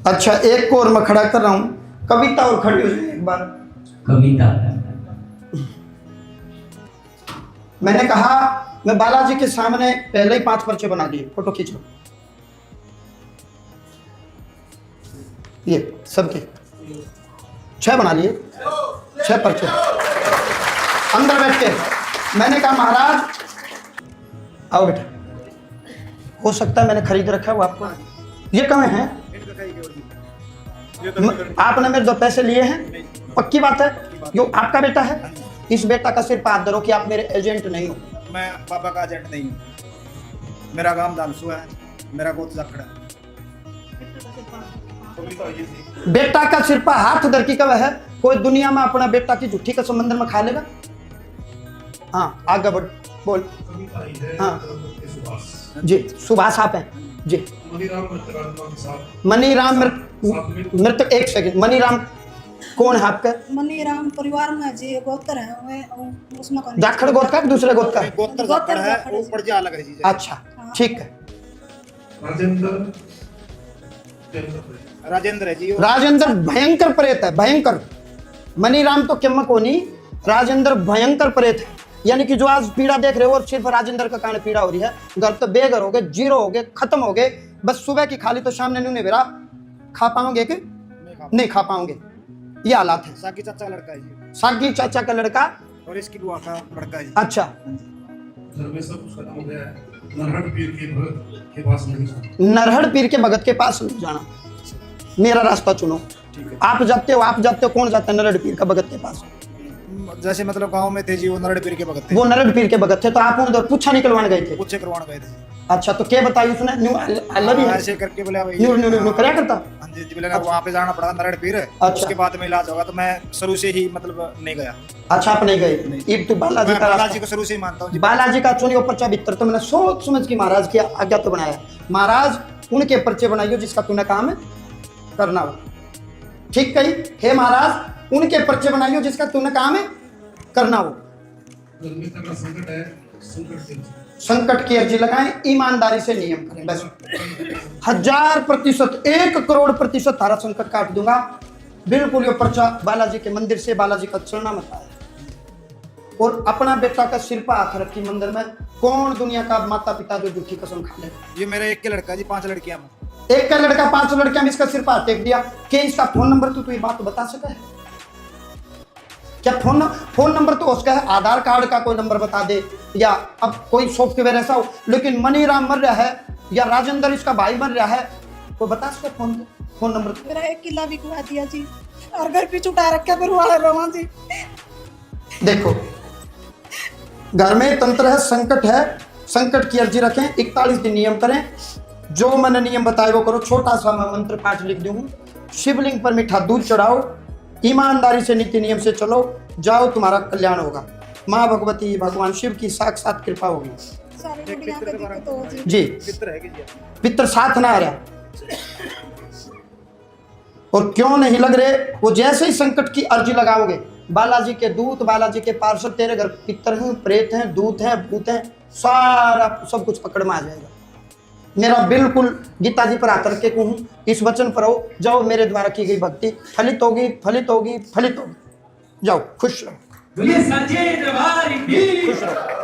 अच्छा, एक को और मैं खड़ा कर रहा हूँ, कविता और खड़ी हो जाए एक बार। कविता। मैंने कहा मैं बालाजी के सामने पहले ही 5 पर्चे बना दिए, फोटो खींच लो। ये सबके 6 बना लिए, 6 पर्चे अंदर बैठ के। मैंने कहा महाराज आओ बेटा, हो सकता है मैंने खरीद रखा है वो आपको। ये कहाँ है? आपने मेरे 2 पैसे लिए हैं? पक्की बात है? यो आपका बेटा है? इस बेटा का सिर्फ हाथ धरो कि आप मेरे एजेंट नहीं हो। मैं पापा का एजेंट नहीं हूँ। मेरा काम दानसू है, मेरा गोद जाखड़ा है। बेटा का सिरपा हाथ धर की कब है? कोई दुनिया में अपना बेटा की झूठी का समंदर में खा लेगा? हाँ आगे बढ़, बोल। हाँ जी, सुभाष आप हैं जी। मनीराम मृतक, एक सेकंड, मनीराम कौन है आपका? मनीराम परिवार में जी गोत्र है, मैं उसमें कौन? जाखड़ गोत्र का दूसरे गोत्र का? गोत्र जाखड़ है, ऊपर जा लग रही है। अच्छा ठीक है। राजेंद्र है जी। राजेंद्र भयंकर प्रेत है, भयंकर। मनीराम तो किम्मा कोनी, राजेंद्र भयंकर प्रेत है। यानी कि जो आज पीड़ा देख रहे हो और सिर्फ राजेंद्र का कारण पीड़ा हो रही है, घर तो बेघर हो गए, जीरो हो गए, खत्म हो गए। बस सुबह की खाली तो शाम ने नहीं बेरा खा पाओगे कि नहीं खा पाओगे, ये हालात है। सागी चाचा का लड़का है जी। सागी चाचा का लड़का और इसकी बुआ का लड़का है जी। अच्छा, नरहड़ पीर के पास नहीं जाना। नरहड़ पीर के भगत के पास नहीं जाना, मेरा रास्ता चुनो। आप जाते हो, कौन जाता है नरहड़ पीर का भगत के पास? जैसे मतलब गांव में थे जी, वो नरहड़ पीर के भगत थे। वो नरहड़ पीर के भगत थे, तो आप उन्हें पूछा निकलवाने गए थे? पूछे करवाने गए थे। अच्छा, तो क्या बताई उसने? अल्लाह भी ऐसे करके बोला न्यू कराया करता। हाँ जी जी, बोले वहाँ पे जाना पड़ा नरहड़ पीर। उसके बाद में इलाज होगा, तो मैं शुरू से ही मतलब नहीं गया। अच्छा, आप नहीं गए? एक तो बालाजी का, बालाजी को शुरू से ही मानता हूँ। बालाजी का चुनियो पर्चा भीतर तो मैंने सोच समझ की महाराज की आज्ञा तो बनाया। महाराज उनके पर्चे बनाइयो जिसका तूने काम है करना हो। ठीक कही? हे महाराज उनके पर्चे बनाइयो जिसका तूने काम है करना हो। संकट है, संकट की अर्जी लगाएं, ईमानदारी से नियम करें, बस 1000%, 1 करोड़ % तारा संकट काट दूंगा। बिल्कुल ये पर्चा बालाजी के मंदिर से, बालाजी का चरणा मत आया। और अपना बेटा का सिरपा हाथ रखी मंदिर में। कौन दुनिया का माता पिता जो झूठी कसम खा ले? ये मेरा एक के लड़का जी, 5 लड़कियां। एक का लड़का 5 लड़कियां, इसका सिरपा टेक दिया। क्या इसका फोन नंबर तो ये बात बता सका है क्या? फोन नंबर तो उसका है, आधार कार्ड का कोई नंबर बता दे, या अब कोई सॉफ्टवेयर ऐसा हो। लेकिन मनीराम मर रहा है या राजेंद्र इसका भाई मर रहा है, कोई बता सके फोन नंबर? मेरा 1 किला भी खुआ दिया जी, और घर पे छुटा रखा फिर वाला रोमा जी। देखो, घर में तंत्र है, संकट है, संकट की अर्जी रखें, 41 दिन नियम करें। जो मैंने नियम बताए वो करो। छोटा सा मैं मंत्र पाठ लिख दूँ। शिवलिंग पर मीठा दूध चढ़ाओ, ईमानदारी से नीति नियम से चलो, जाओ तुम्हारा कल्याण होगा। माँ भगवती भगवान शिव की साक्षात कृपा होगी सारी दुनिया पे दिक्कत हो जी। जी। पितर है कि जी, पितर साथ ना आ रहा, और क्यों नहीं लग रहे? वो जैसे ही संकट की अर्जी लगाओगे, बालाजी के दूत, बालाजी के पार्षद तेरे घर पितर हैं, प्रेत हैं, दूत हैं, भूत हैं, सारा सब कुछ पकड़ में आ जाएगा। मेरा बिल्कुल गीता जी पर आकर के कहूँ, इस वचन पर हो जाओ, मेरे द्वारा की गई भक्ति फलित होगी, फलित होगी, फलित होगी। जाओ, खुश रहो, बोलिए सच्चे दरबार की। खुश रहो।